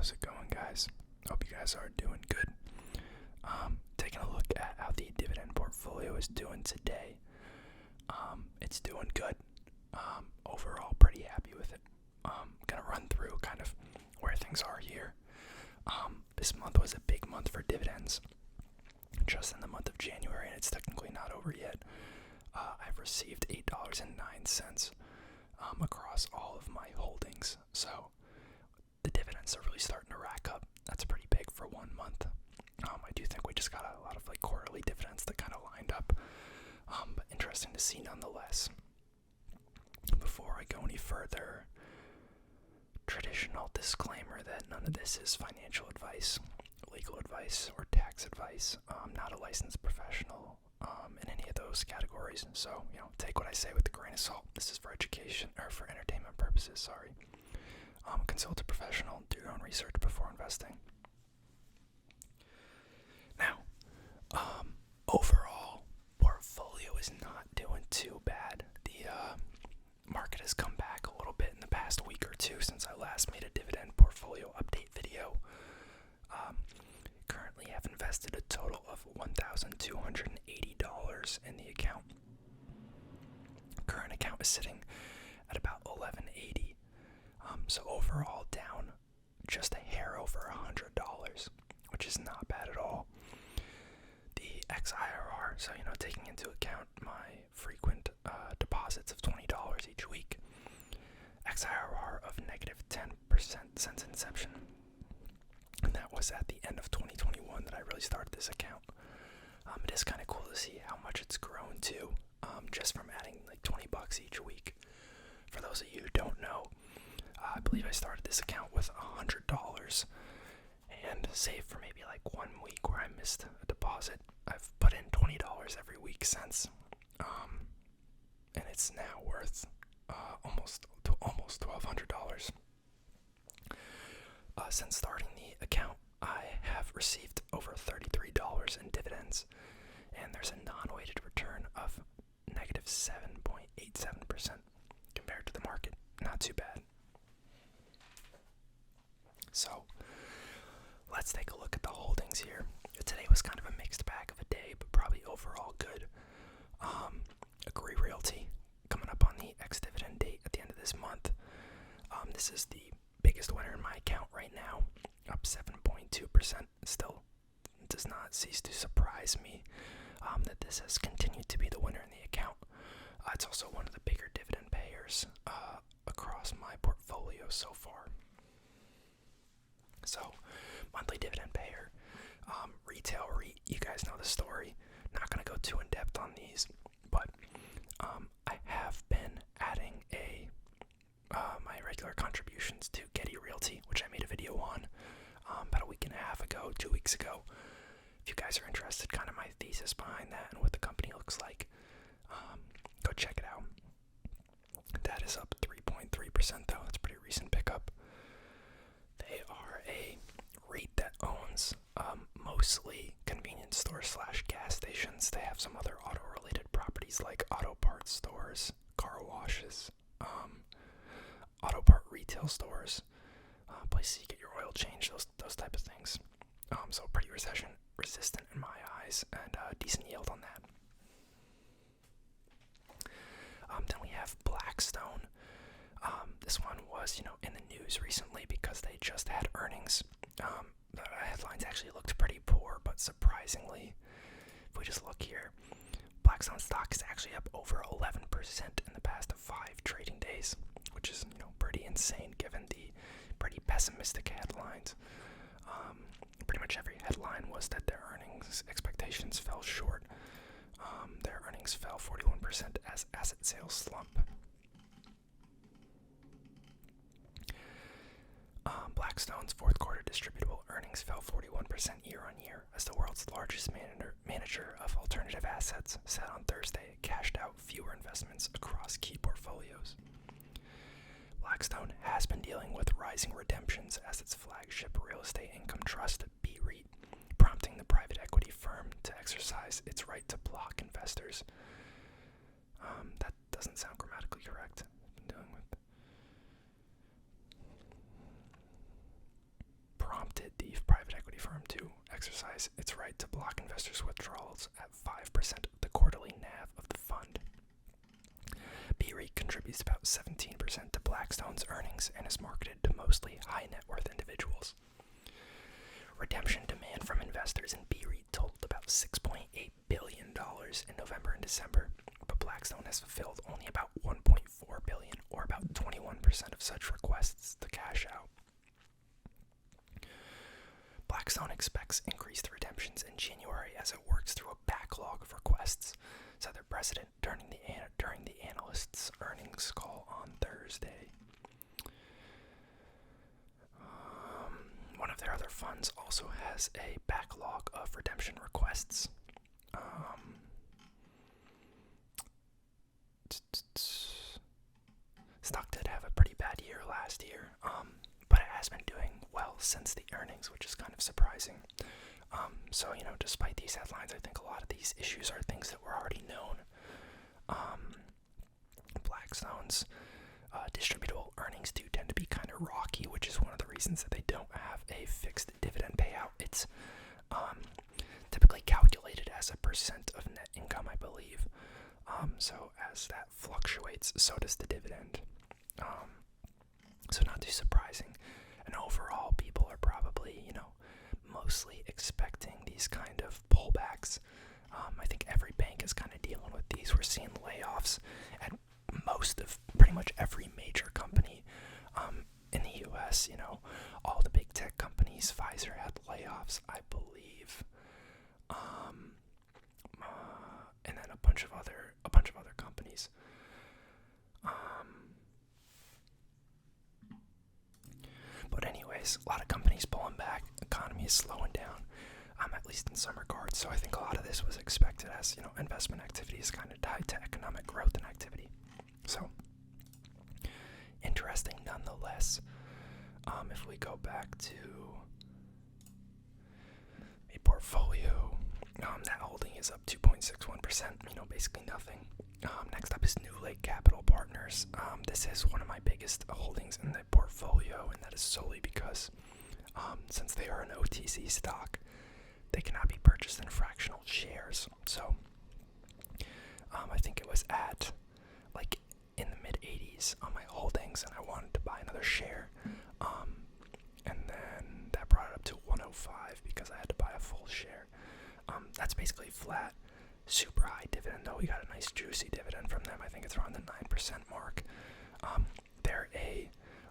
How's it going, guys? Hope you guys are doing good. Taking a look at how the dividend portfolio is doing today. It's doing good. Overall, pretty happy with it. Gonna run through kind of where things are here. This month was a big month for dividends. Just in the month of January, and it's technically not over yet. I've received $8.09 across all of my holdings. So the dividends are really starting to rack up. That's pretty big for 1 month. I do think we just got a lot of quarterly dividends that kind of lined up. But interesting to see nonetheless. Before I go any further, traditional disclaimer that none of this is financial advice, legal advice, or tax advice. I'm not a licensed professional in any of those categories. So, take what I say with a grain of salt. This is for education, or for entertainment purposes, sorry. Consult a professional, do your own research before investing. Now, overall, portfolio is not doing too bad. The market has come back a little bit in the past week or two since I last made a dividend portfolio update video. Currently have invested a total of $1,280 in the account. Current account is sitting at about $1,180. So overall down just a hair over $100, which is not bad at all. The XIRR, so taking into account my frequent deposits of $20 each week, XIRR of -10% since inception. And that was at the end of 2021 that I really started this account. It is kind of cool to see how much it's grown to, just from adding $20 each week. For those of you who don't know, I believe I started this account with $100 and saved for maybe 1 week where I missed a deposit. I've put in $20 every week since, and it's now worth almost $1,200. Since starting the account, I have received over $33 in dividends, and there's a non-weighted return of -7.87% compared to the market. Not too bad. So, let's take a look at the holdings here. Today was kind of a mixed bag of a day, but probably overall good. Agree Realty coming up on the ex-dividend date at the end of this month. This is the biggest winner in my account right now, up 7.2%. Still does not cease to surprise me that this has continued to be the winner in the account. It's also one of the bigger dividend payers across my portfolio so far. So, monthly dividend payer, retail REIT, you guys know the story. Not going to go too in depth on these, but I have been adding my regular contributions to Getty Realty, which I made a video on about a week and a half ago, 2 weeks ago. If you guys are interested, kind of my thesis behind that and what the company looks like, go check it out. That is up 3.3% though. That's a pretty recent pickup. They are a REIT that owns mostly convenience stores / gas stations. They have some other auto-related properties like auto parts stores, car washes, auto part retail stores, places you get your oil changed, those type of things. So pretty recession resistant in my eyes, and decent yield on that. Then we have Blackstone. This one was, in the news recently because they just had earnings. The headlines actually looked pretty poor, but surprisingly, if we just look here, Blackstone stock is actually up over 11% in the past 5 trading days, which is, pretty insane given the pretty pessimistic headlines. Pretty much every headline was that their earnings expectations fell short. Their earnings fell 41% as asset sales slump. Blackstone's fourth quarter distributable earnings fell 41% year-on-year as the world's largest manager of alternative assets said on Thursday it cashed out fewer investments across key portfolios. Blackstone has been dealing with rising redemptions as its flagship real estate income trust, BREIT, prompting the private equity firm to exercise its right to block investors. That doesn't sound grammatically correct. I've been dealing with exercise its right to block investors' withdrawals at 5% of the quarterly NAV of the fund. BREIT contributes about 17% to Blackstone's earnings and is marketed to mostly high net worth individuals. Redemption demand from investors in BREIT totaled about $6.8 billion in November and December, but Blackstone has fulfilled only about $1.4 billion, or about 21% of such requests, to cash out. Blackstone expects increased redemptions in January as it works through a backlog of requests, said their president during the analysts' earnings call on Thursday. One of their other funds also has a backlog of redemption requests. Stock did have a pretty bad year last year, but it has been doing well since the earnings, which is kind of surprising. So, despite these headlines, I think a lot of these issues are things that were already known. Blackstone's distributable earnings do tend to be kind of rocky, which is one of the reasons that they don't have a fixed dividend payout. It's typically calculated as a percent of net income, I believe. So as that fluctuates, so does the dividend. So not too surprising. And overall, people are probably, mostly expecting these kind of pullbacks. I think every bank is kind of dealing with these. We're seeing layoffs at most of pretty much every major company in the U.S. All the big tech companies. Pfizer had layoffs, I believe, and then a bunch of other companies. But anyways, a lot of companies pulling back. Economy is slowing down, at least in some regards. So I think a lot of this was expected, as investment activity is kind of tied to economic growth and activity. So interesting nonetheless. If we go back to a portfolio, that holding is up 2.61%. Basically nothing. Next up is New Lake Capital Partners. This is one of my biggest holdings in the portfolio, and that is solely because since they are an OTC stock, they cannot be purchased in fractional shares. So I think it was at in the mid 80s on my holdings, and I wanted to buy another share, and then that brought it up to 105 because I had to buy a full share. That's basically flat. Super high dividend, though. We got a nice juicy dividend from them. I think it's around the 9% mark. They're a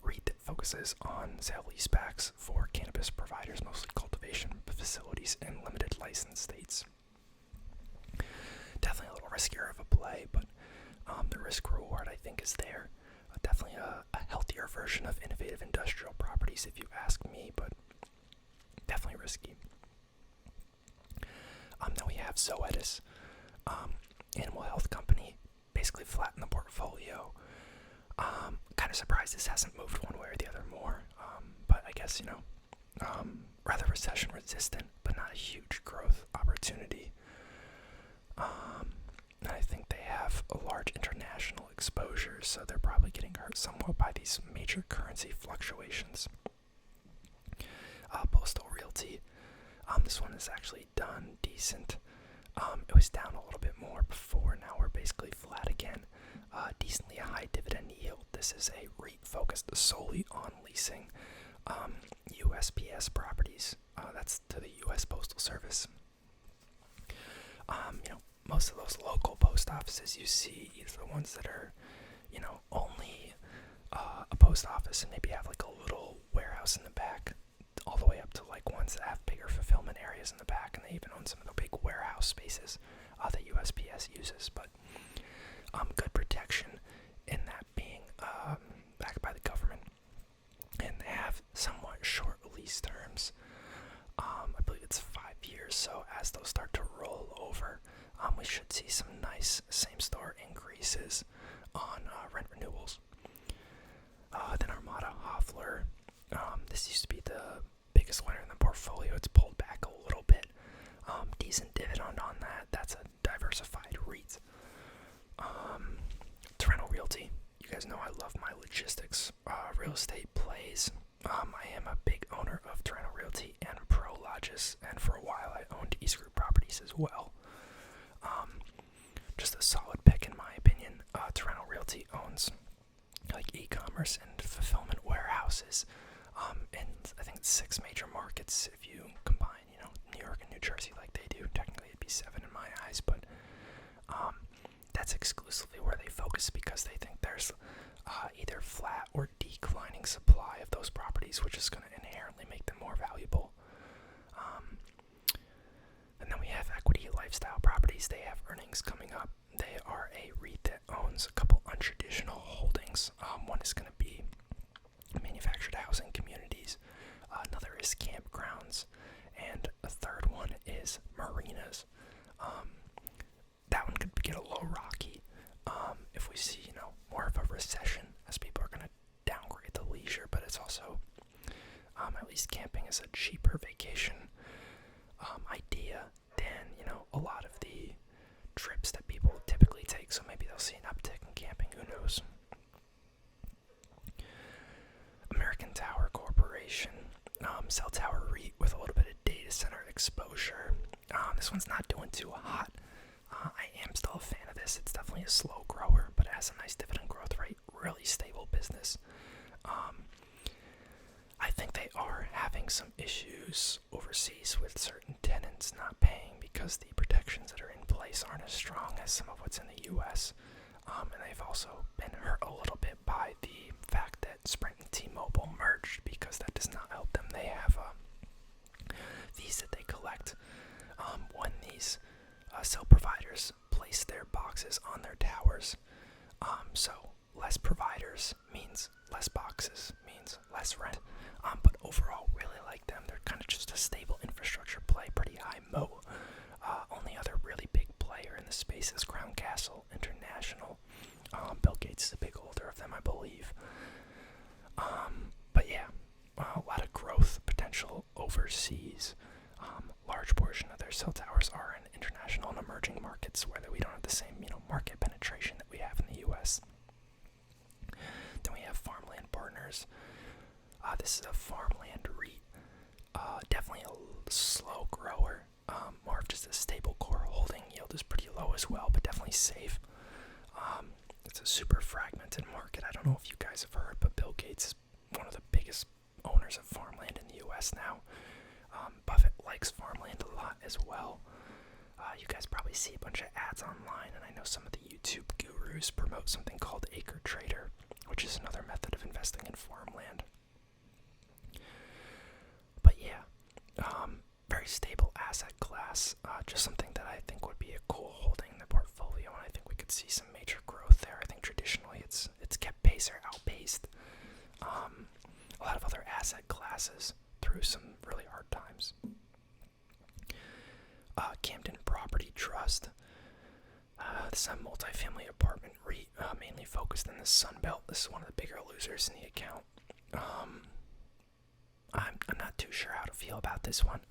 REIT that focuses on sale-leasebacks for cannabis providers, mostly cultivation facilities in limited license states. Definitely a little riskier of a play, but the risk reward, I think, is there. Definitely a healthier version of innovative industrial properties, if you ask me, but definitely risky. Then we have Zoetis, animal health company, basically flat in the portfolio. Kind of surprised this hasn't moved one way or the other more, but I guess, rather recession resistant, but not a huge growth opportunity. I think they have a large international exposure, so they're probably getting hurt somewhat by these major currency fluctuations. Postal Realty. This one has actually done decent. It was down a little bit more before. Now we're basically flat again. Decently high dividend yield. This is a REIT focused solely on leasing USPS properties. That's to the U.S. Postal Service. Most of those local post offices you see is the ones that are, only a post office and maybe have a little warehouse in the back, all the way up to ones that have bigger fulfillment areas in the back, and they even own some of the big warehouse spaces that USPS uses. But good protection in that being backed by the government, and they have somewhat short lease terms. I believe it's 5 years, so as those start to roll over, we should see some nice same-store increases on rent renewals. Then Armada Hoffler, this used to be the biggest winner in the portfolio. It's pulled back a little bit. Decent dividend on that. That's a diversified REIT. Toronto Realty. You guys know I love my logistics real estate plays. I am a big owner of Toronto Realty and Prologis. Zoetis, and for a while I owned East Group Properties as well. Just a solid pick in my opinion. Toronto Realty owns like e-commerce and fulfillment warehouses in I think 6 major markets if you combine, New York and New Jersey like they do. Technically it'd be 7 in my eyes, but that's exclusively where they focus because they think there's either flat or declining supply of those properties, which is going to inherently make them more valuable. And then we have Equity Lifestyle Properties. They have earnings coming up. They are a REIT that owns a couple untraditional holdings. One is going to be manufactured housing communities. Another is campgrounds. And a third one is marinas. That one could get a little rocky if we see, more of a recession, as people are going to downgrade the leisure. But it's also, at least camping is a cheaper vacation idea than, a lot of the trips that people typically take. So maybe they'll see an uptick in camping. Who knows? American Tower Corporation, cell tower REIT with a little bit of data center exposure. This one's not doing too hot. I am still a fan of this. It's definitely a slow grower, but it has a nice dividend growth rate. Really stable business. I think they are having some issues overseas with certain tenants not paying because the protections that are in place aren't as strong as some of what's in the U.S. And they've also been hurt a little bit by the fact that Sprint and T-Mobile merged, because that does not help them. They have fees that they collect when these cell providers place their boxes on their towers. So less providers means less boxes, means less rent. But overall, really like them. They're kind of just a stable infrastructure play, pretty high moat. Only other really big player in the space is Crown Castle International. Bill Gates is a big holder of them, I believe. But yeah, a lot of growth potential overseas. Large portion of their cell towers are in international and emerging markets where we don't have the same, market penetration that we have in the U.S. Then we have Farmland Partners. This is a farmland REIT. Definitely a slow grower. More of just a stable core holding. Yield is pretty low as well, but definitely safe. It's a super fragmented market. I don't know if you guys have heard, but Bill Gates is one of the biggest owners of farmland in the U.S. now. Buffett likes farmland a lot as well. You guys probably see a bunch of ads online, and I know some of the YouTube gurus promote something called Acre Trader, which is another method of investing in farmland. But yeah, very stable asset class. Just something that I think would be a cool holding in the portfolio, and I think we could see some major growth there. I think traditionally it's kept pace or outpaced a lot of other asset classes through some really hard times. Camden Property Trust. This is a multifamily apartment REIT, mainly focused in the Sun Belt. This is one of the bigger losers in the account. I'm not too sure how to feel about this one.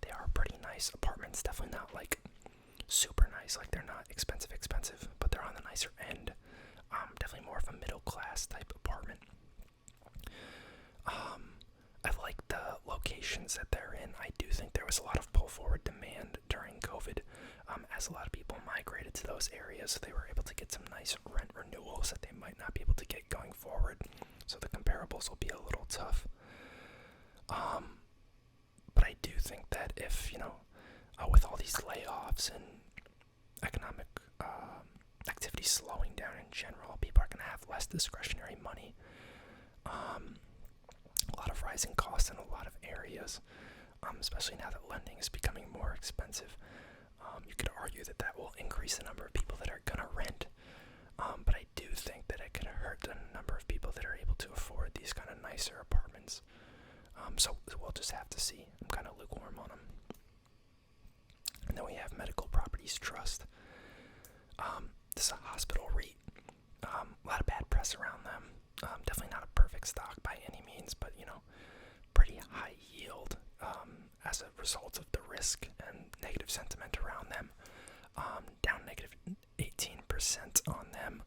They are pretty nice apartments, definitely not like super nice, like they're not expensive, but they're on the nicer end. Definitely more of a middle class type apartment. I like the locations that they're in. I do think there was a lot of pull forward demand during COVID, as a lot of people migrated to those areas. They were able to get some nice rent renewals that they might not be able to get going forward. So the comparables will be a little tough. But I do think that if, with all these layoffs and economic activity slowing down in general, people are going to have less discretionary money. A lot of rising costs in a lot of areas, especially now that lending is becoming more expensive. You could argue that will increase the number of people that are going to rent, but I do think that it could hurt the number of people that are able to afford these kind of nicer apartments. So we'll just have to see. I'm kind of lukewarm on them. And then we have Medical Properties Trust. This is a hospital REIT. A lot of bad press around them. Definitely not a perfect stock by any means, but pretty high yield as a result of the risk and negative sentiment around them. Down negative 18% on them.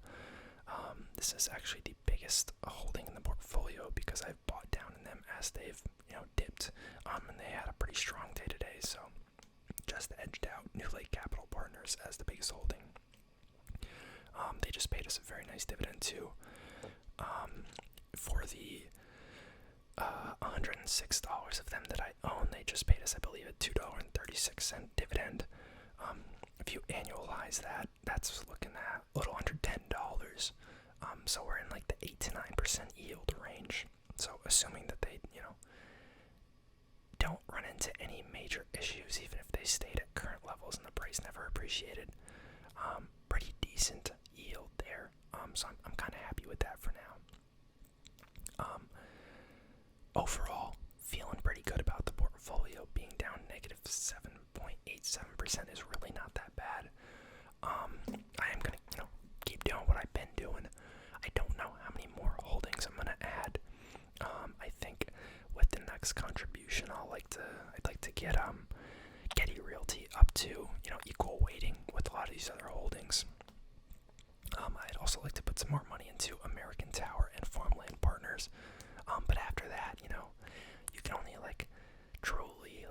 This is actually the biggest holding in the portfolio because I've bought down in them as they've dipped. and they had a pretty strong day today, so just edged out New Lake Capital Partners as the biggest holding. They just paid us a very nice dividend too. For the $106 of them that I own, they just paid us, I believe, a $2.36 dividend. If you annualize that, that's looking at a little under $10. So we're in like the 8 to 9% yield range. So assuming that they, don't run into any major issues, even if they stayed at current levels and the price never appreciated, pretty decent yield there. So I'm kind of happy with that for now. Overall, feeling pretty good about the portfolio. Being down negative 7.87% is really not that bad. I am gonna, keep doing what I've been doing. I don't know how many more holdings I'm gonna add. I think with the next contribution, I'd like to get Getty Realty up to equal weighting with a lot of these other holdings. I'd also like to put some more money into American Tower and Farmland Partners. But after that, you can only truly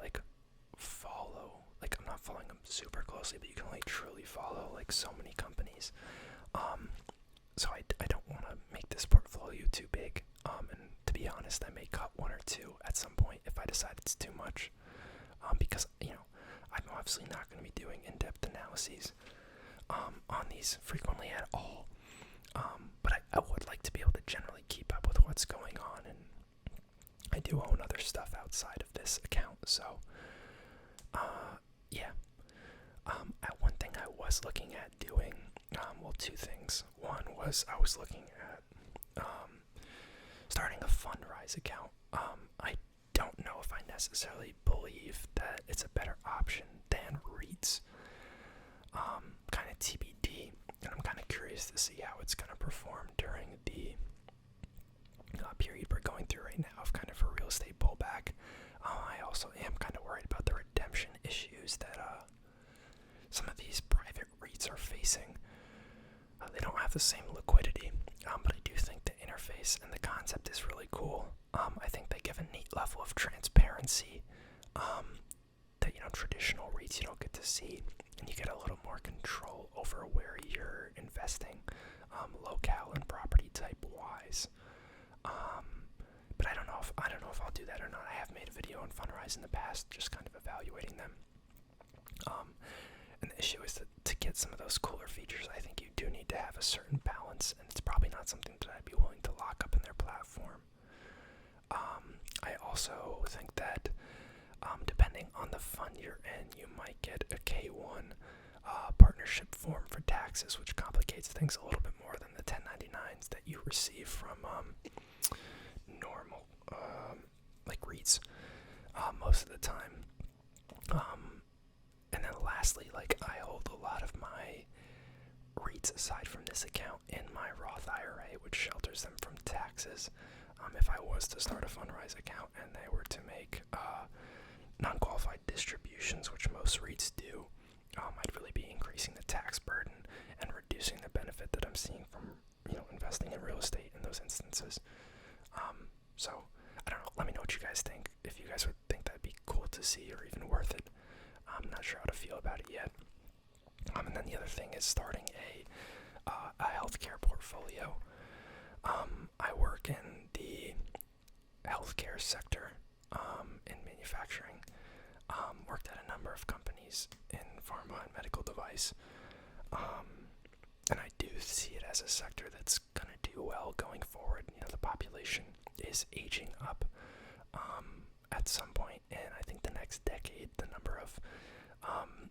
follow. I'm not following them super closely, but you can only truly follow so many companies. So I don't want to make this portfolio too big. And to be honest, I may cut one or two at some point if I decide it's too much. Because I'm obviously not going to be doing in-depth analyses on these frequently at all. But I would like to be able to generally keep up with what's going on, and I do own other stuff outside of this account, so yeah. One thing I was looking at doing, two things. One was I was looking at starting a Fundrise account. I don't know if I necessarily believe that it's a better option than REITs. Kind of TBD, and I'm kind of curious to see how it's going to perform during the period we're going through right now of kind of a real estate pullback. I also am kind of worried about the redemption issues that some of these private REITs are facing. They don't have the same liquidity, but I do think the interface and the concept is really cool. I think they give a neat level of transparency that traditional REITs you don't get to see, and you get a little more control over where you're investing, locale and property type wise. But I don't know if I'll do that or not. I have made a video on Fundrise in the past, just kind of evaluating them. And the issue is that to get some of those cooler features, I think you do need to have a certain balance, and it's probably not something that I'd be willing to lock up in their platform. I also think that depending on the fund you're in, you might get a K1 partnership form for taxes, which complicates things a little bit more than the 1099s that you receive from normal REITs most of the time. And then lastly, I hold a lot of my REITs aside from this account in my Roth IRA, which shelters them from taxes. If I was to start a Fundrise account and they were to make non-qualified distributions, which most REITs do, I'd really be increasing the tax burden and reducing the benefit that I'm seeing from investing in real estate in those instances. So I don't know. Let me know what you guys think. If you guys would think that'd be cool to see or even worth it. I'm not sure how to feel about it yet. And then the other thing is starting a healthcare portfolio. I work in the healthcare sector in manufacturing. Worked at a number of companies in pharma and medical device. And I do see it as a sector that's going to do well going forward. The population is aging up at some point, and I think the next decade, the number of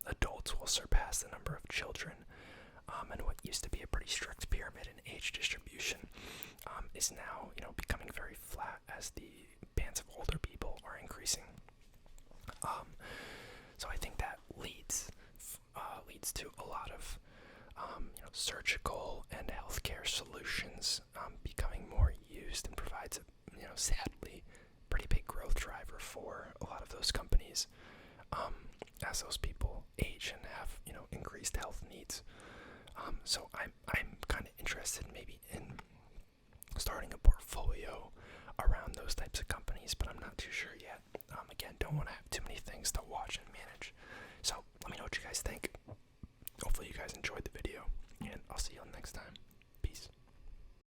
adults will surpass the number of children. And what used to be a pretty strict pyramid in age distribution is now, becoming very flat as the bands of older people are increasing. So I think that leads to a lot of surgical and healthcare solutions becoming more used, and provides a sadly pretty big growth driver for a lot of those companies as those people age and have increased health needs. So I'm kind of interested maybe in starting a portfolio around those types of companies, but I'm not too sure yet. again, don't want to have